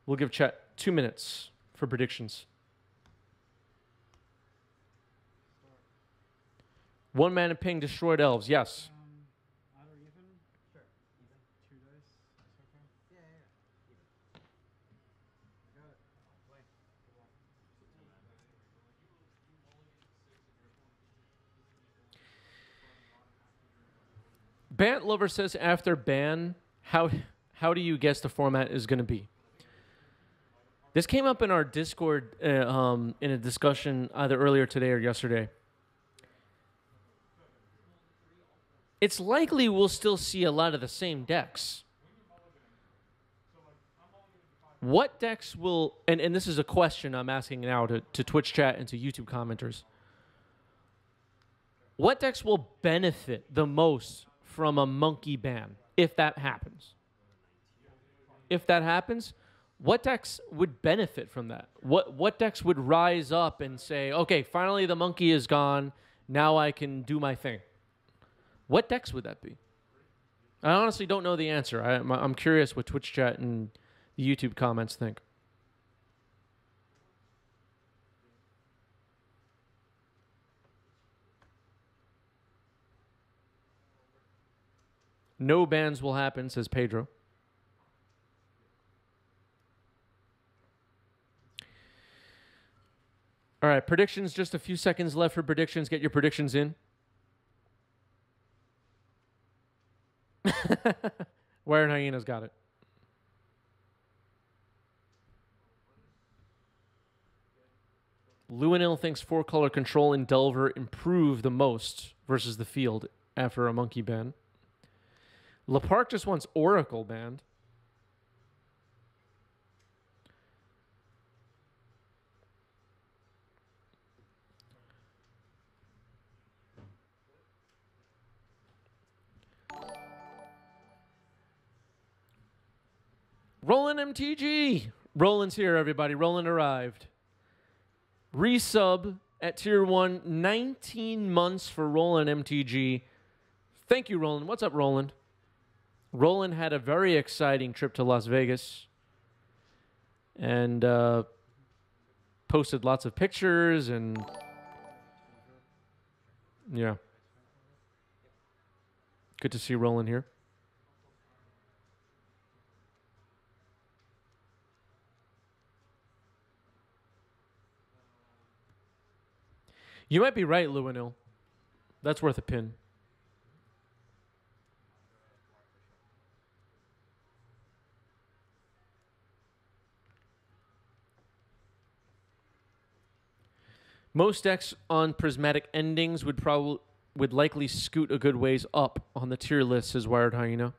We'll give chat 2 minutes for predictions. 1 mana ping destroyed elves. Yes. Odd or even? Sure. Even. 2 dice. That's okay. Yeah. Even. Got it. Play. Good luck. Bant Lover says after ban, how do you guess the format is going to be? This came up in our Discord in a discussion either earlier today or yesterday. It's likely we'll still see a lot of the same decks. What decks will, and this is a question I'm asking now to Twitch chat and to YouTube commenters. What decks will benefit the most from a monkey ban, if that happens? If that happens, what decks would benefit from that? What decks would rise up and say, okay, finally the monkey is gone, now I can do my thing? What decks would that be? I honestly don't know the answer. I'm curious what Twitch chat and the YouTube comments think. No bans will happen, says Pedro. All right, predictions. Just a few seconds left for predictions. Get your predictions in. Wired Hyena's got it. Luanil thinks 4-color control in Delver improve the most versus the field after a monkey ban. Lepark just wants Oracle banned. Roland MTG. Roland's here, everybody. Roland arrived. Resub at tier 1. 19 months for Roland MTG. Thank you, Roland. What's up, Roland? Roland had a very exciting trip to Las Vegas and posted lots of pictures and yeah. Good to see Roland here. You might be right, Luanil. That's worth a pin. Most decks on prismatic endings would likely scoot a good ways up on the tier list, says Wired Hyena.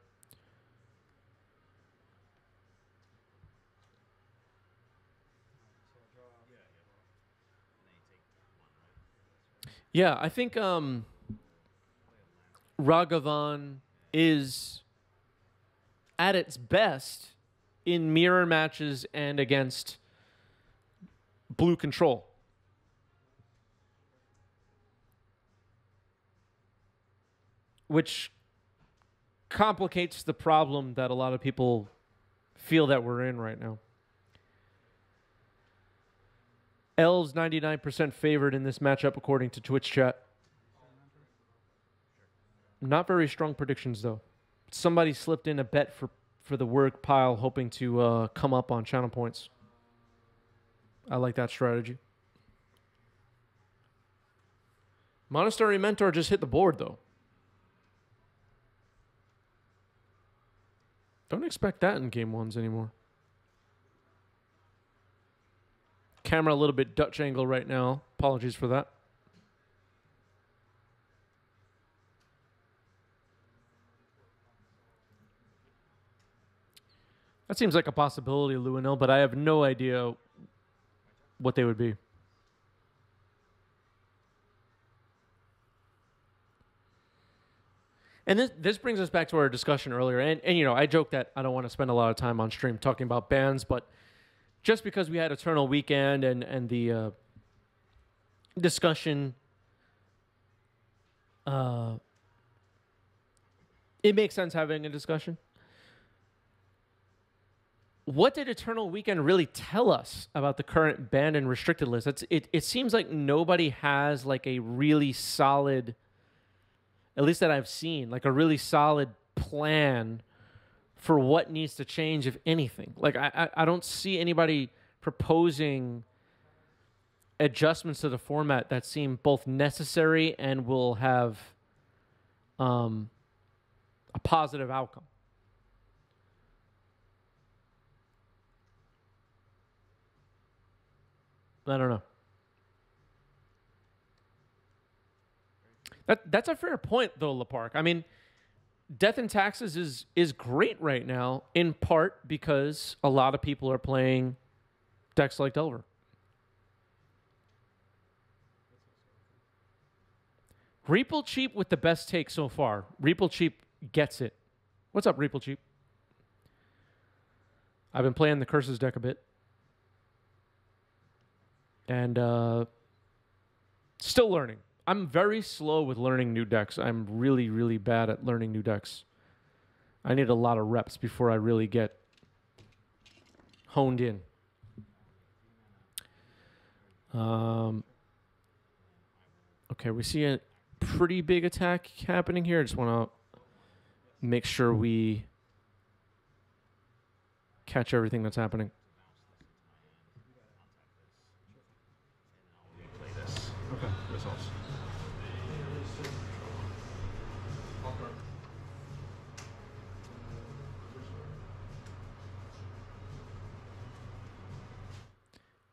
Yeah, I think Ragavan is at its best in mirror matches and against blue control. Which complicates the problem that a lot of people feel that we're in right now. Elves 99% favored in this matchup according to Twitch chat. Not very strong predictions though. Somebody slipped in a bet for the work pile hoping to come up on channel points. I like that strategy. Monastery Mentor just hit the board though. Don't expect that in game ones anymore. Camera a little bit Dutch angle right now. Apologies for that. That seems like a possibility, Luanil, but I have no idea what they would be. And this brings us back to our discussion earlier. And you know, I joked that I don't want to spend a lot of time on stream talking about bans, but just because we had Eternal Weekend and the discussion, it makes sense having a discussion. what did Eternal Weekend really tell us about the current banned and restricted list? It seems like nobody has like a really solid, at least that I've seen, like a really solid plan for what needs to change, if anything. Like I don't see anybody proposing adjustments to the format that seem both necessary and will have a positive outcome. I don't know. That's a fair point, though, Lapark. I mean, Death and Taxes is great right now, in part because a lot of people are playing decks like Delver. Reaple Cheap with the best take so far. Reaple Cheap gets it. What's up, Reaple Cheap? I've been playing the Curses deck a bit. And still learning. I'm very slow with learning new decks. I'm really, really bad at learning new decks. I need a lot of reps before I really get honed in. Okay, we see a pretty big attack happening here. I just want to make sure we catch everything that's happening. Okay, results.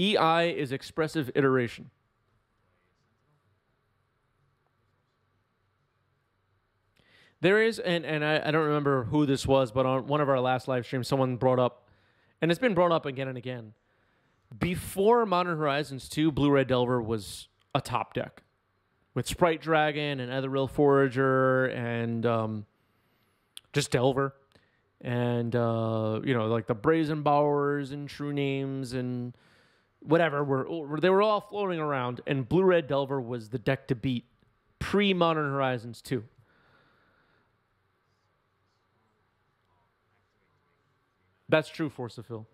EI is expressive iteration. There is, and I don't remember who this was, but on one of our last live streams, someone brought up, and it's been brought up again and again, before Modern Horizons 2, Blue-Red Delver was a top deck with Sprite Dragon and Etheril Forager and just Delver and like the Brazen Bowers and True Names and whatever they were all floating around, and Blue-Red Delver was the deck to beat pre-Modern Horizons 2. That's true, Force of Phil.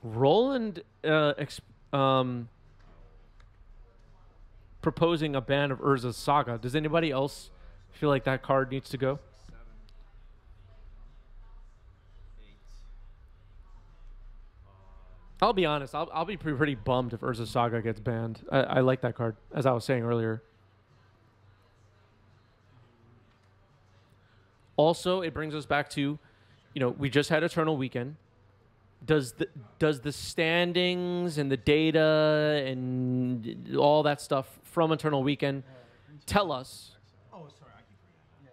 Roland proposing a ban of Urza's Saga. Does anybody else feel like that card needs to go? 7, 8. I'll be honest. I'll be pretty bummed if Urza's Saga gets banned. I like that card, as I was saying earlier. Also, it brings us back to, we just had Eternal Weekend. Does the standings and the data and all that stuff from Eternal Weekend tell us, Oh, sorry, I keep forgetting. Yeah.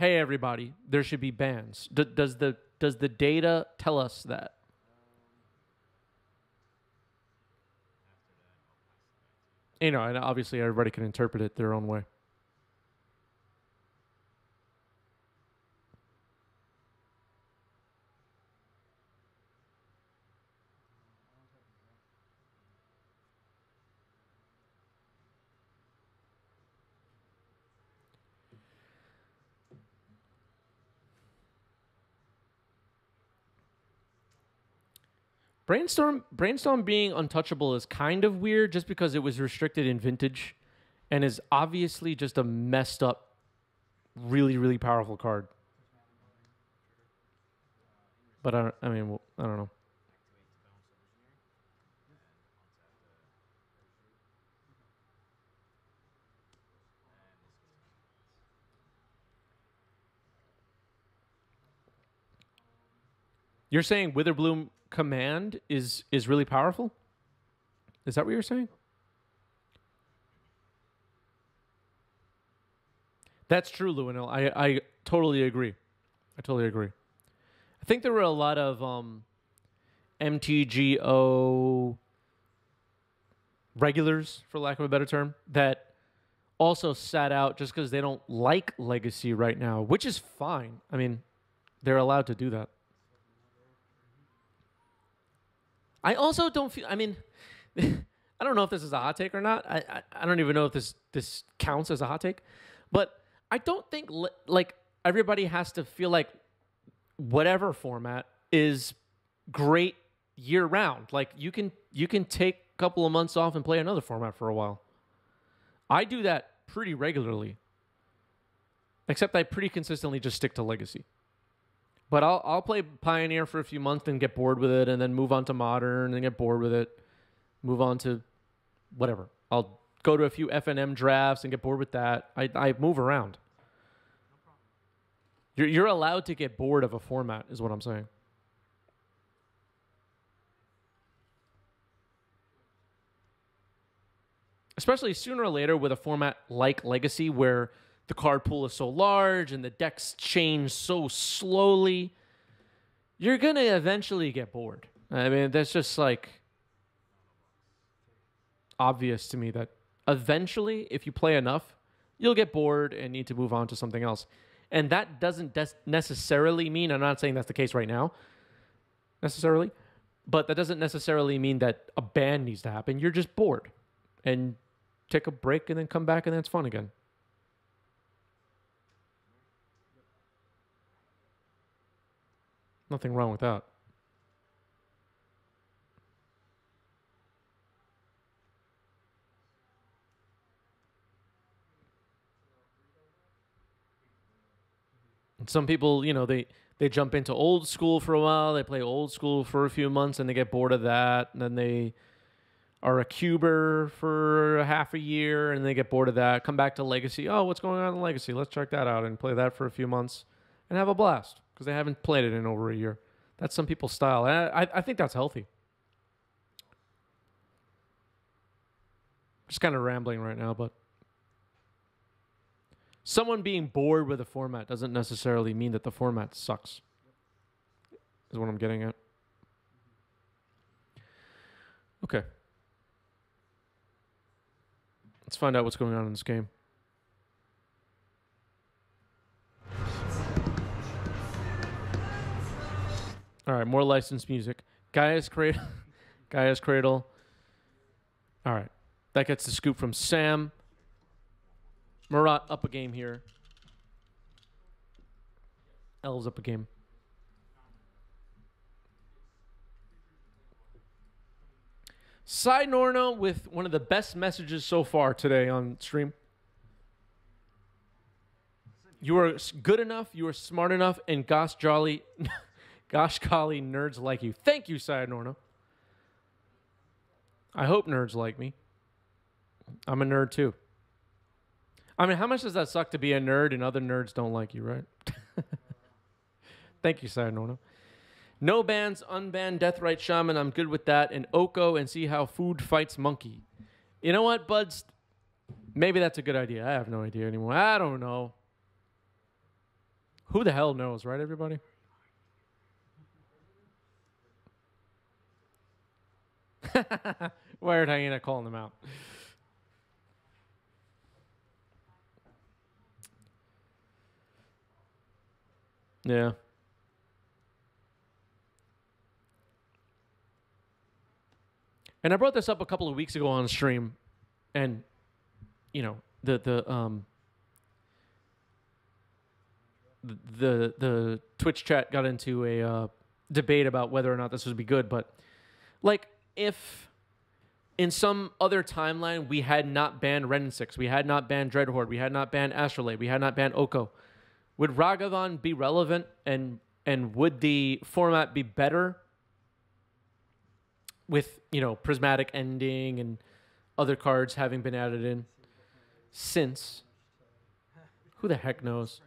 hey everybody, there should be bans? Does the data tell us that? And obviously everybody can interpret it their own way. Brainstorm being untouchable is kind of weird just because it was restricted in Vintage and is obviously just a messed up, really, really powerful card. But I don't know. You're saying Witherbloom Command is really powerful? Is that what you're saying? That's true, Luinil. I totally agree. I think there were a lot of MTGO regulars, for lack of a better term, that also sat out just because they don't like Legacy right now, which is fine. I mean, they're allowed to do that. I also don't feel. I mean, I don't know if this is a hot take or not. I don't even know if this counts as a hot take, but I don't think like everybody has to feel like whatever format is great year round. Like you can take a couple of months off and play another format for a while. I do that pretty regularly. Except I pretty consistently just stick to Legacy. But I'll play Pioneer for a few months and get bored with it, and then move on to Modern and get bored with it. Move on to whatever. I'll go to a few FNM drafts and get bored with that. I move around. You're allowed to get bored of a format, is what I'm saying. Especially sooner or later with a format like Legacy, where the card pool is so large and the decks change so slowly, you're going to eventually get bored. I mean, that's just like obvious to me that eventually, if you play enough, you'll get bored and need to move on to something else. And that doesn't necessarily mean, I'm not saying that's the case right now, necessarily, but that doesn't necessarily mean that a ban needs to happen. You're just bored and take a break and then come back and then it's fun again. Nothing wrong with that. And some people, you know, they jump into old school for a while. They play old school for a few months and they get bored of that. And then they are a cuber for a half a year and they get bored of that. Come back to Legacy. Oh, what's going on in Legacy? Let's check that out and play that for a few months and have a blast because they haven't played it in over a year. That's some people's style. And I think that's healthy. Just kind of rambling right now, but someone being bored with a format doesn't necessarily mean that the format sucks, is what I'm getting at. Okay. Let's find out what's going on in this game. All right, more licensed music. Gaia's Cradle. Gaia's Cradle. All right. That gets the scoop from Sam. Murat up a game here. Elves up a game. Side Norno with one of the best messages so far today on stream. You are good enough, you are smart enough, and gosh golly nerds like you. Thank you, Side Norno. I hope nerds like me. I'm a nerd too. I mean, how much does that suck to be a nerd and other nerds don't like you, right? Thank you, Side Norno. No bans, unbanned Deathrite Shaman. I'm good with that. And Oko and see how food fights monkey. You know what, buds? Maybe that's a good idea. I have no idea anymore. I don't know. Who the hell knows, right, everybody? Wired Hyena calling them out. Yeah. And I brought this up a couple of weeks ago on stream, and you know the Twitch chat got into a debate about whether or not this would be good. But like, if in some other timeline we had not banned Ren 6, we had not banned Dreadhorde, we had not banned Astrolabe, we had not banned Oko, would Ragavan be relevant, and would the format be better with, you know, Prismatic Ending and other cards having been added in since? Who the heck knows?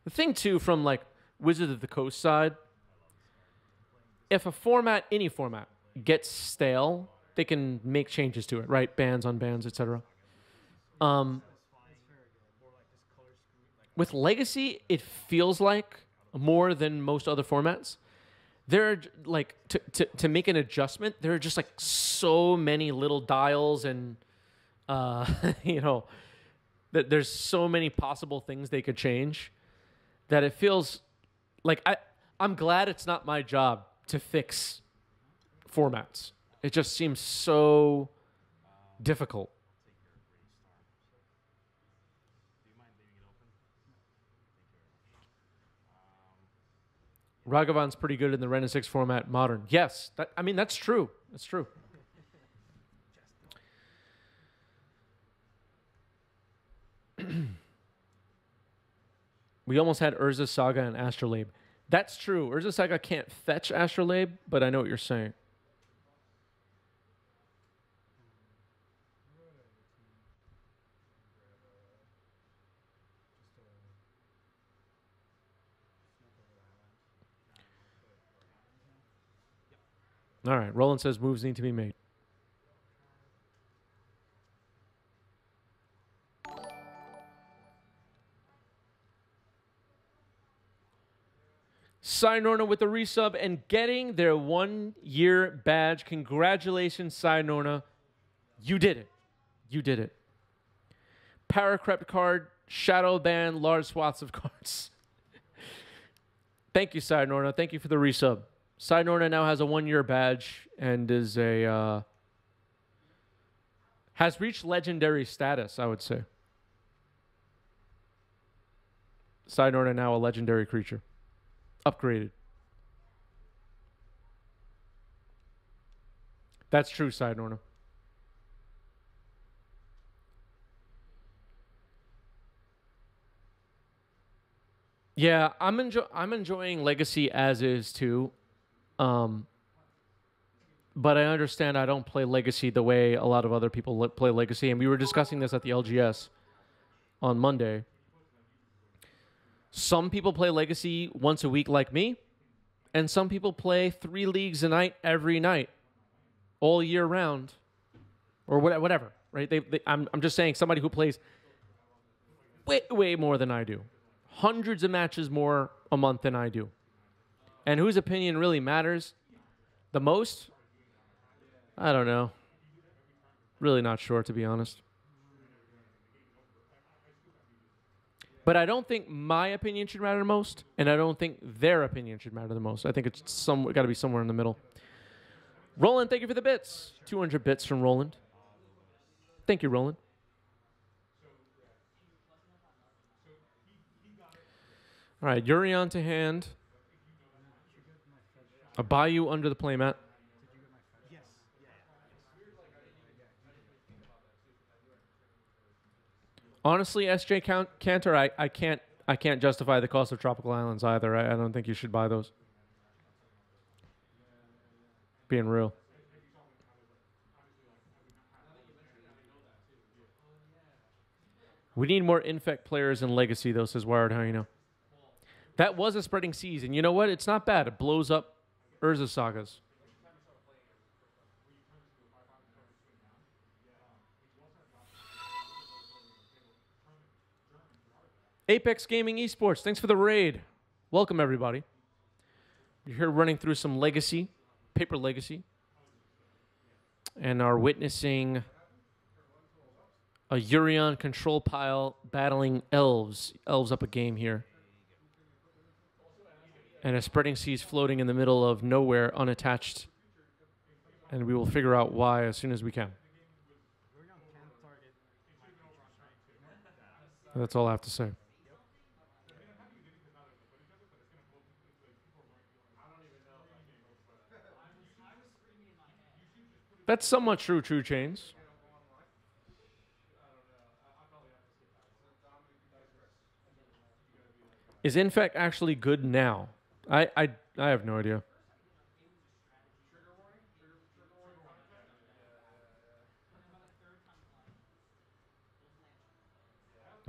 The thing, too, from, like, Wizard of the Coast side, if a format, any format, gets stale, they can make changes to it, right? Bans, unbans, etc. With Legacy, it feels like more than most other formats. There are, like, to make an adjustment, there are just, like, so many little dials and, you know, that there's so many possible things they could change that it feels like I'm glad it's not my job to fix formats. It just seems so difficult. Ragavan's pretty good in the Ren and 6 format modern. Yes, I mean, that's true. That's true. We almost had Urza Saga and Astrolabe. That's true. Urza Saga can't fetch Astrolabe, but I know what you're saying. All right. Roland says moves need to be made. Cynorna with the resub and getting their 1-year badge. Congratulations, Cynorna. You did it. You did it. Paracrept card, shadow ban, large swaths of cards. Thank you, Cynorna. Thank you for the resub. Cynorna now has a 1-year badge and is has reached legendary status, I would say. Cynorna now a legendary creature. Upgraded. That's true, Cynorna. Yeah, I'm enjoying Legacy as is too. But I understand I don't play Legacy the way a lot of other people play Legacy, and we were discussing this at the LGS on Monday. Some people play Legacy once a week like me, and some people play 3 leagues a night every night, all year round, or whatever, right? I'm just saying somebody who plays way more than I do, hundreds of matches more a month than I do, and whose opinion really matters the most? I don't know. Really not sure, to be honest. But I don't think my opinion should matter the most, and I don't think their opinion should matter the most. I think it's got to be somewhere in the middle. Roland, thank you for the bits. 200 bits from Roland. Thank you, Roland. All right, Yurion to hand. A Bayou under the playmat. Honestly, SJ Cantor, I can't justify the cost of Tropical Islands either. I don't think you should buy those. Being real. We need more Infect players in Legacy, though, says Wired Hyena. That was a spreading seas, and you know what? It's not bad. It blows up Urza Sagas. Apex Gaming Esports, thanks for the raid. Welcome, everybody. You're here running through some Legacy, Paper Legacy, and are witnessing a Yurion control pile battling Elves. Elves up a game here. And a spreading seas floating in the middle of nowhere, unattached. And we will figure out why as soon as we can. That's all I have to say. That's somewhat true, True Chains. Is Infect actually good now? I have no idea.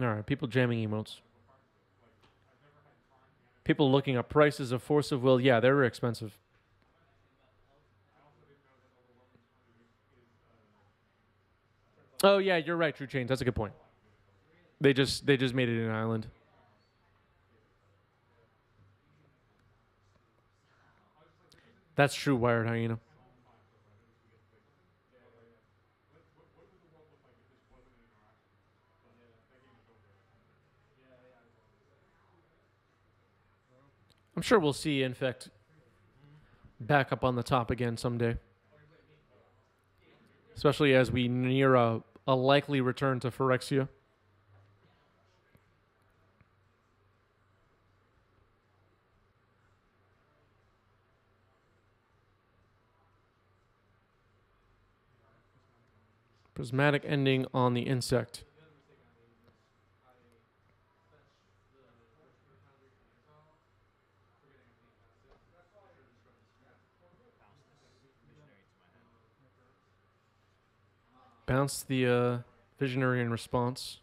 All right, people jamming emotes. People looking up prices of Force of Will. Yeah, they're expensive. Oh yeah, you're right, True Chains. That's a good point. They just made it an island. That's true, Wired Hyena. I'm sure we'll see Infect back up on the top again someday. Especially as we near a likely return to Phyrexia. Prismatic ending on the insect. Bounce the Visionary in response.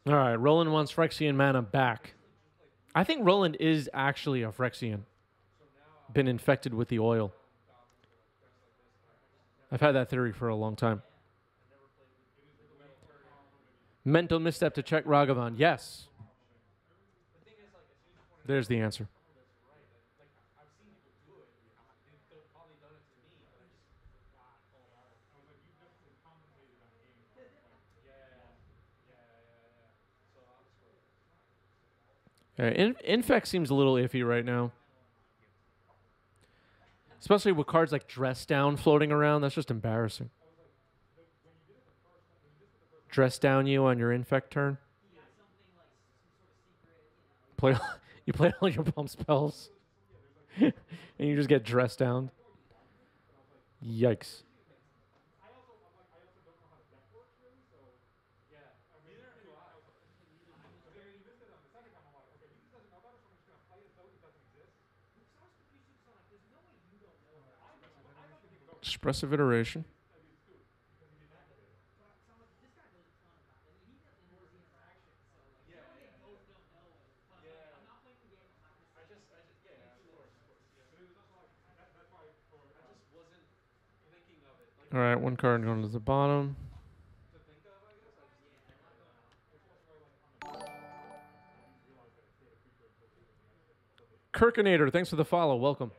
All right, Roland wants Phyrexian mana back. I think Roland is actually a Phyrexian. Been infected with the oil. I've had that theory for a long time. Mental misstep to check Ragavan. Yes. There's the answer. Infect seems a little iffy right now. Especially with cards like Dress Down floating around. That's just embarrassing. Dress down you on your Infect turn. You play all your pump spells. And you just get dressed down. Yikes. Expressive iteration. All right, one card going to the bottom. Kirkinator, thanks for the follow. Welcome.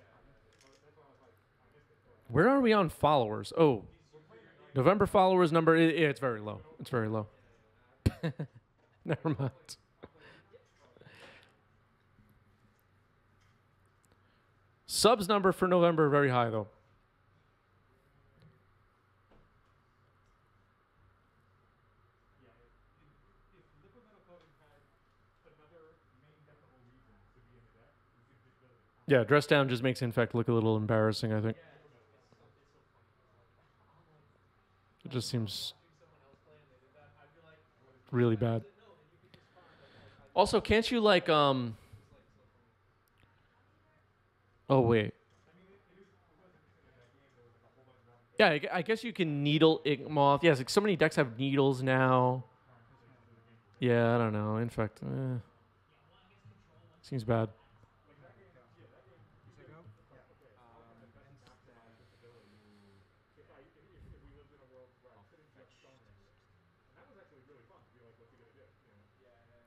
Where are we on followers? Oh, November followers number. It's very low. It's very low. Never mind. Subs number for November very high though. Yeah, Dress Down just makes Infect look a little embarrassing, I think. It just seems really bad. Also, can't you like oh wait. Yeah, I guess you can needle Inkmoth. Yes, like so many decks have needles now. Yeah, I don't know. Infect. Seems bad.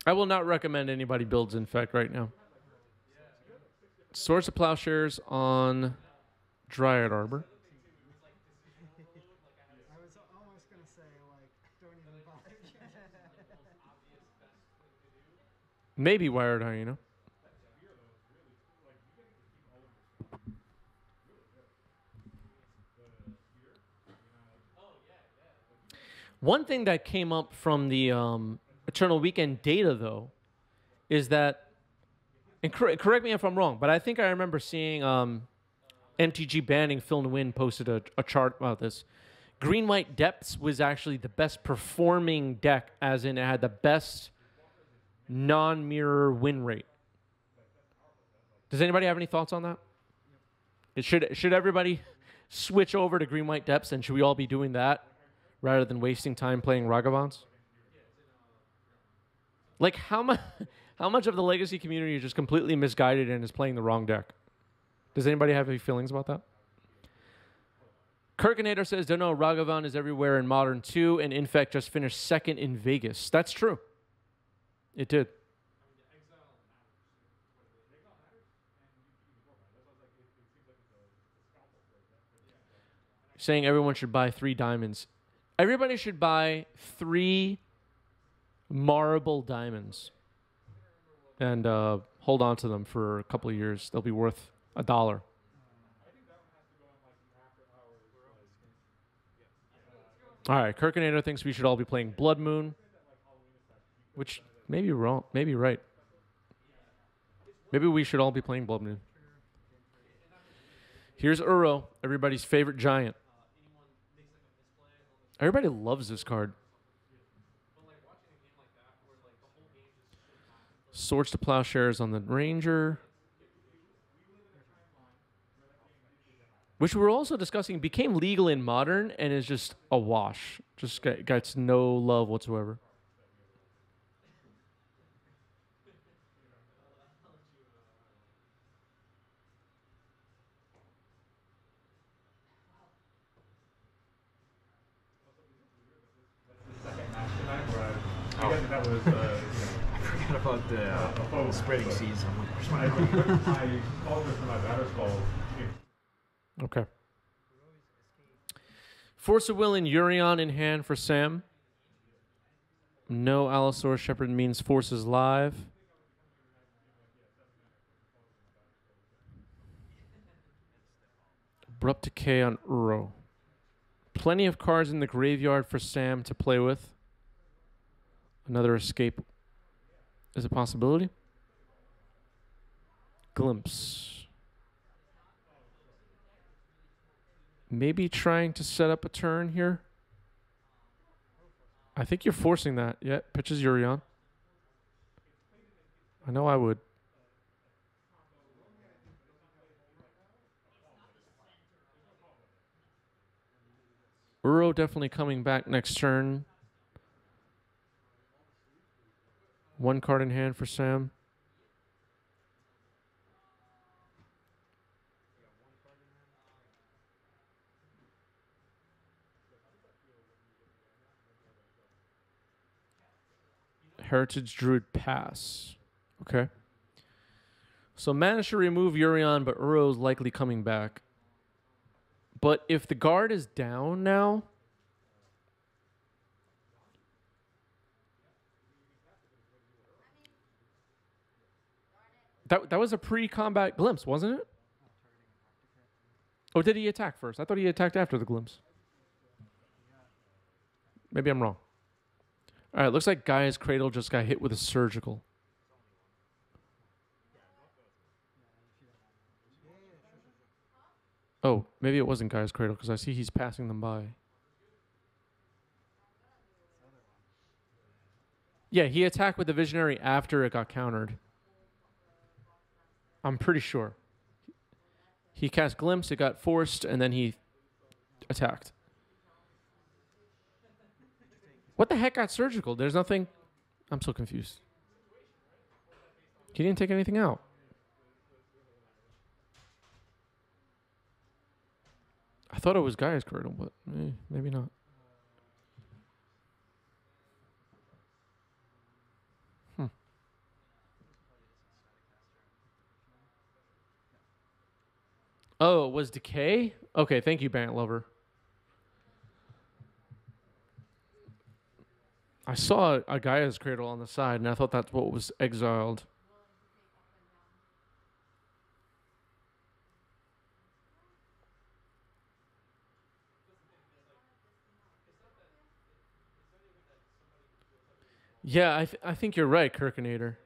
I will not recommend anybody builds Infect right now. Swords of Plowshares on Dryad Arbor. I was almost gonna say, like, don't even bother. Maybe Wired Hyena. One thing that came up from the Eternal Weekend data, though, is that, and correct me if I'm wrong, but I think I remember seeing MTG Banning Phil and Win posted a chart about this. Green-White Depths was actually the best performing deck, as in it had the best non-mirror win rate. Does anybody have any thoughts on that? Should everybody switch over to Green-White Depths, and should we all be doing that rather than wasting time playing Ragavans? Like, how much of the Legacy community is just completely misguided and is playing the wrong deck? Does anybody have any feelings about that? Kirkinator says, don't know, Ragavan is everywhere in Modern 2, and Infect just finished second in Vegas. That's true. It did. saying everyone should buy 3 diamonds. Everybody should buy 3 marble diamonds and hold on to them for a couple of years. They'll be worth $1. All right, Kirkinator thinks we should all be playing Blood Moon, which may be wrong, maybe right. Maybe we should all be playing Blood Moon. Here's Uro, everybody's favorite giant. Everybody loves this card. Swords to Plowshares on the Ranger. Which we were also discussing became legal in Modern and is just a wash. Just gets no love whatsoever. That was, I forgot about the spreading seas. I'm like, Okay. Force of Will and Urion in hand for Sam. No Allosaurus Shepherd means Force is live. Abrupt Decay on Uro. Plenty of cards in the graveyard for Sam to play with. Another escape is a possibility. Glimpse. Maybe trying to set up a turn here. I think you're forcing that. Yeah, pitches Urion. I know I would. Uro definitely coming back next turn. 1 card in hand for Sam. Heritage Druid pass. Okay. So managed to remove Urion, but Uro's likely coming back. But if the guard is down now, that was a pre-combat glimpse, wasn't it? Or did he attack first? I thought he attacked after the glimpse. Maybe I'm wrong. All right, looks like Gaia's Cradle just got hit with a surgical. Oh, maybe it wasn't Gaia's Cradle because I see he's passing them by. Yeah, he attacked with the Visionary after it got countered. I'm pretty sure. He cast Glimpse, it got forced, and then he attacked. What the heck got surgical? There's nothing. I'm so confused. He didn't take anything out. I thought it was Gaia's Cradle, but maybe not. Oh, it was Decay? Okay, thank you, Bant Lover. I saw a Gaia's Cradle on the side, and I thought that's what was exiled. Yeah, I think you're right, Kirkinator.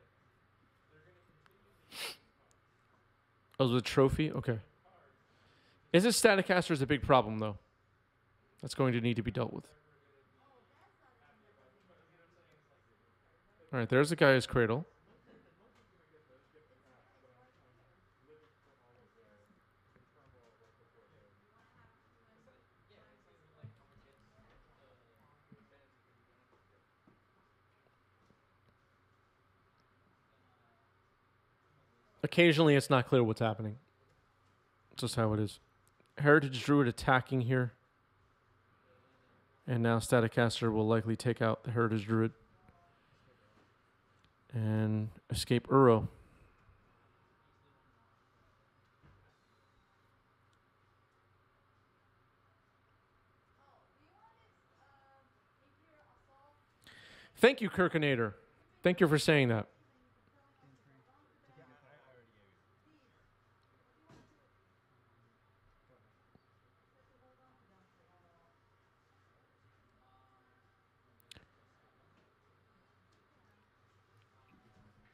Oh, was it a trophy? Okay. Is this Staticaster is a big problem, though? That's going to need to be dealt with. All right, there's a Gaia's Cradle. Occasionally, it's not clear what's happening. It's just how it is. Heritage Druid attacking here. And now Staticaster will likely take out the Heritage Druid. And escape Uro. Thank you, Kirkinator. Thank you for saying that.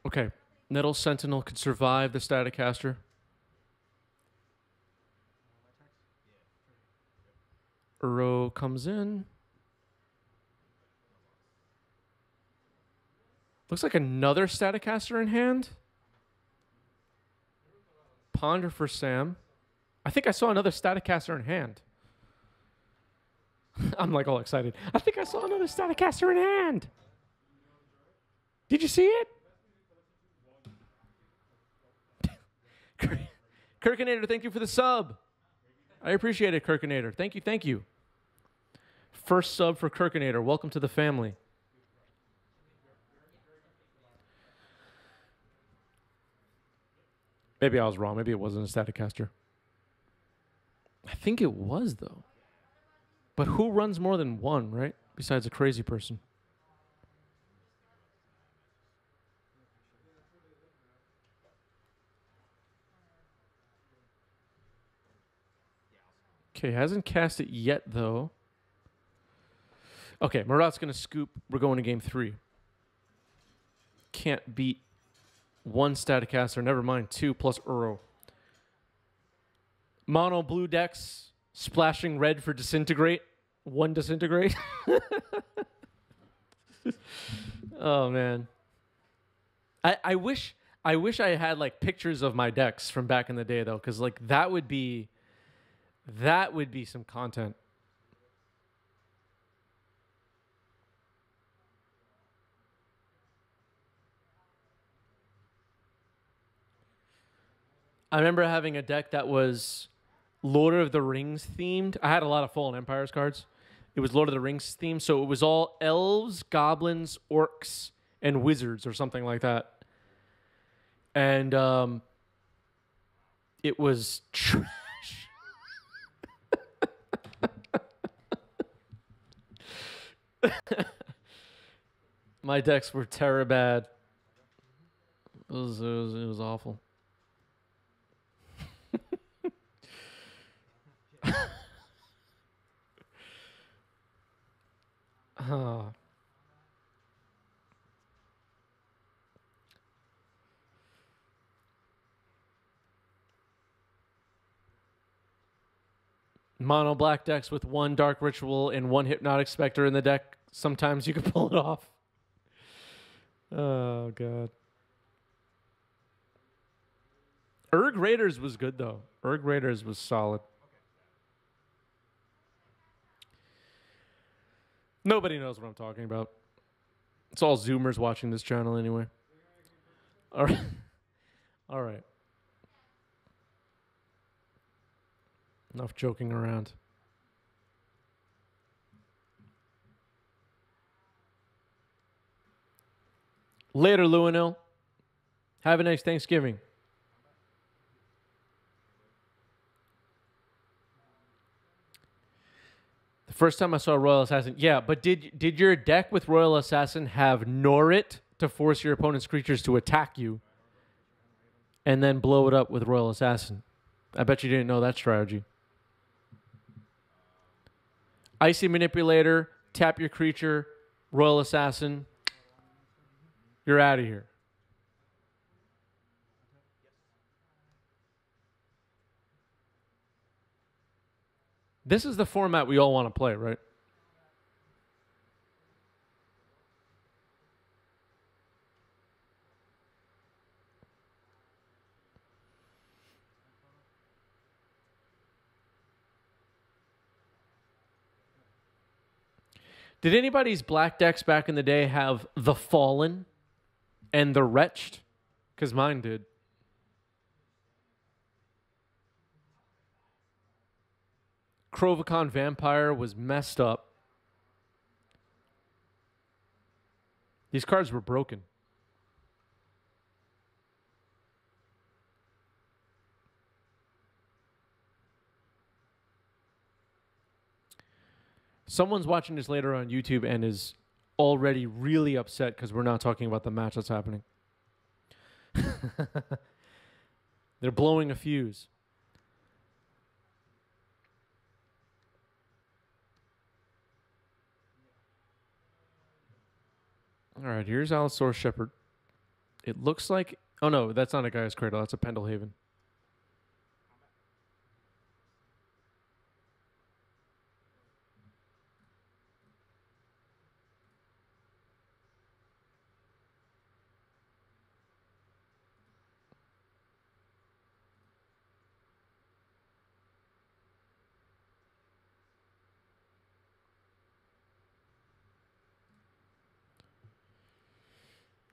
Okay. Nettle Sentinel could survive the Staticaster. Uro comes in. Looks like another Staticaster in hand. Ponder for Sam. I think I saw another Staticaster in hand. I'm like all excited. I think I saw another Staticaster in hand. Did you see it? Kirkinator, thank you for the sub. I appreciate it, Kirkinator. Thank you, thank you. First sub for Kirkinator. Welcome to the family. Maybe I was wrong. Maybe it wasn't a Staticaster. I think it was, though. But who runs more than one, right? Besides a crazy person. Okay, hasn't cast it yet, though. Okay, Murat's going to scoop. We're going to game 3. Can't beat one Staticaster. Never mind, 2 plus Uro. Mono blue decks, splashing red for Disintegrate. 1 Disintegrate. Oh, man. I wish I had, like, pictures of my decks from back in the day, though, because, like, that would be some content. I remember having a deck that was Lord of the Rings themed. I had a lot of Fallen Empires cards. It was Lord of the Rings themed, so it was all elves, goblins, orcs, and wizards or something like that. And it was trash. My decks were terror bad. It was awful. Oh. Mono black decks with 1 Dark Ritual and 1 Hypnotic Spectre in the deck. Sometimes you can pull it off. Oh, God. Urg Raiders was good, though. Urg Raiders was solid. Nobody knows what I'm talking about. It's all Zoomers watching this channel anyway. All right. All right. Enough joking around. Later, Lewinil. Have a nice Thanksgiving. The first time I saw Royal Assassin, yeah, but did your deck with Royal Assassin have Norit to force your opponent's creatures to attack you and then blow it up with Royal Assassin? I bet you didn't know that strategy. Icy Manipulator, tap your creature, Royal Assassin. You're out of here. This is the format we all want to play, right? Did anybody's black decks back in the day have the Fallen and the Wretched? Because mine did. Krovicon Vampire was messed up. These cards were broken. Someone's watching this later on YouTube and is already really upset because we're not talking about the match that's happening. They're blowing a fuse. All right, here's Allosaurus Shepherd. It looks like... Oh, no, that's not a Gaia's Cradle. That's a Pendlehaven.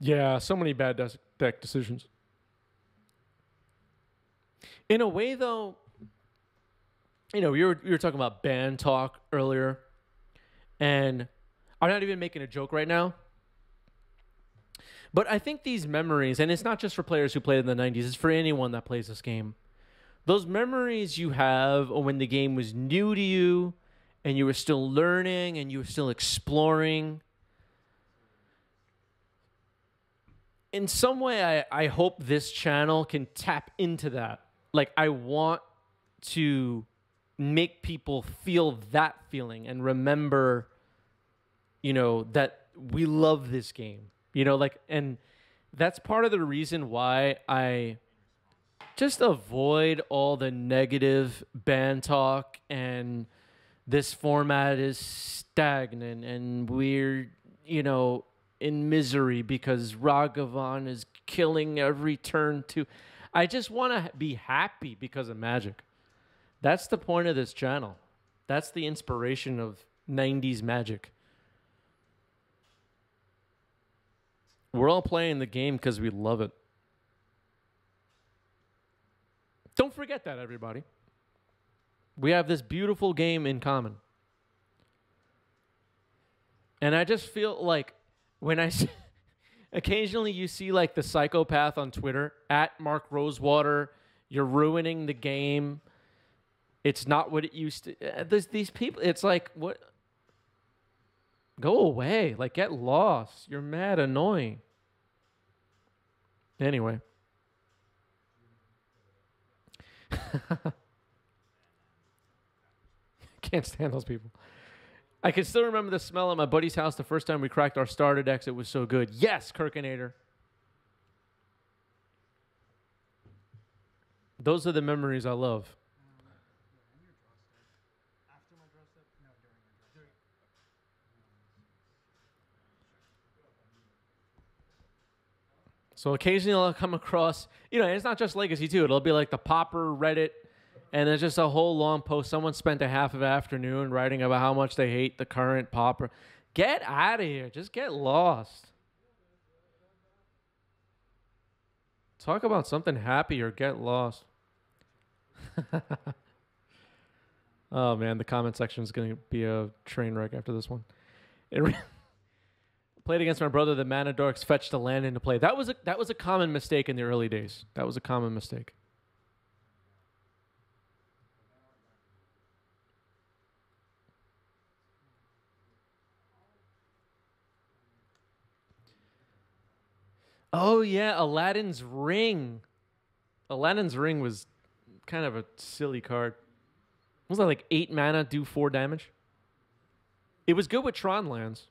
Yeah, so many bad deck decisions. In a way, though, you know, we were talking about ban talk earlier, and I'm not even making a joke right now. But I think these memories, and it's not just for players who played in the 90s, it's for anyone that plays this game. Those memories you have when the game was new to you, and you were still learning, and you were still exploring. In some way, I hope this channel can tap into that. Like, I want to make people feel that feeling and remember, you know, that we love this game. You know, like, and that's part of the reason why I just avoid all the negative ban talk and this format is stagnant and we're, you know, in misery because Ragavan is killing every turn too. I just want to be happy because of Magic. That's the point of this channel. That's the inspiration of 90s Magic. We're all playing the game because we love it. Don't forget that, everybody. We have this beautiful game in common. And I just feel like when I occasionally you see like the psychopath on Twitter at Mark Rosewater, you're ruining the game. It's not what it used to. There's these people. It's like, what? Go away. Like, get lost. You're mad annoying. Anyway. Can't stand those people. I can still remember the smell at my buddy's house the first time we cracked our starter decks. It was so good. Yes, Kirkinator. Those are the memories I love. After my draw step? No, during my draw step. So occasionally I'll come across, you know, it's not just Legacy too. It'll be like the Popper Reddit, and there's just a whole long post. Someone spent a half of an afternoon writing about how much they hate the current Popper. Get out of here. Just get lost. Talk about something happy or get lost. Oh, man, the comment section is going to be a train wreck after this one. Played against my brother. The mana dorks fetched a land into play. That was a common mistake in the early days. That was a common mistake. Oh, yeah, Aladdin's Ring. Aladdin's Ring was kind of a silly card. Was that like 8 mana, do 4 damage? It was good with Tron lands.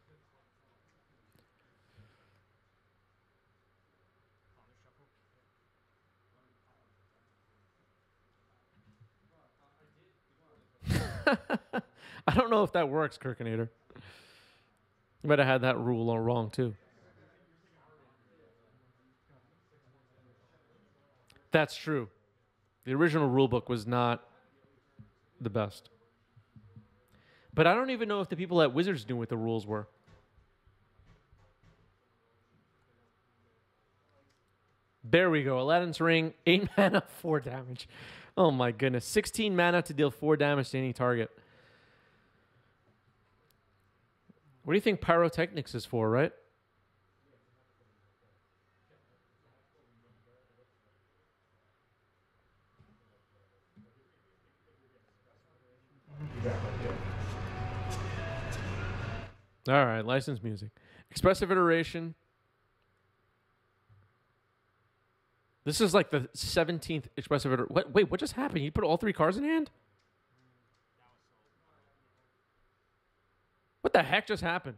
I don't know if that works, Kirkinator. You might have had that rule all wrong, too. That's true. The original rulebook was not the best. But I don't even know if the people at Wizards knew what the rules were. There we go. Aladdin's Ring, 8 mana, 4 damage. Oh my goodness. 16 mana to deal 4 damage to any target. What do you think Pyrotechnics is for, right? All right, licensed music. Expressive iteration. This is like the 17th expressive iteration. Wait, what just happened? You put all 3 cards in hand? What the heck just happened?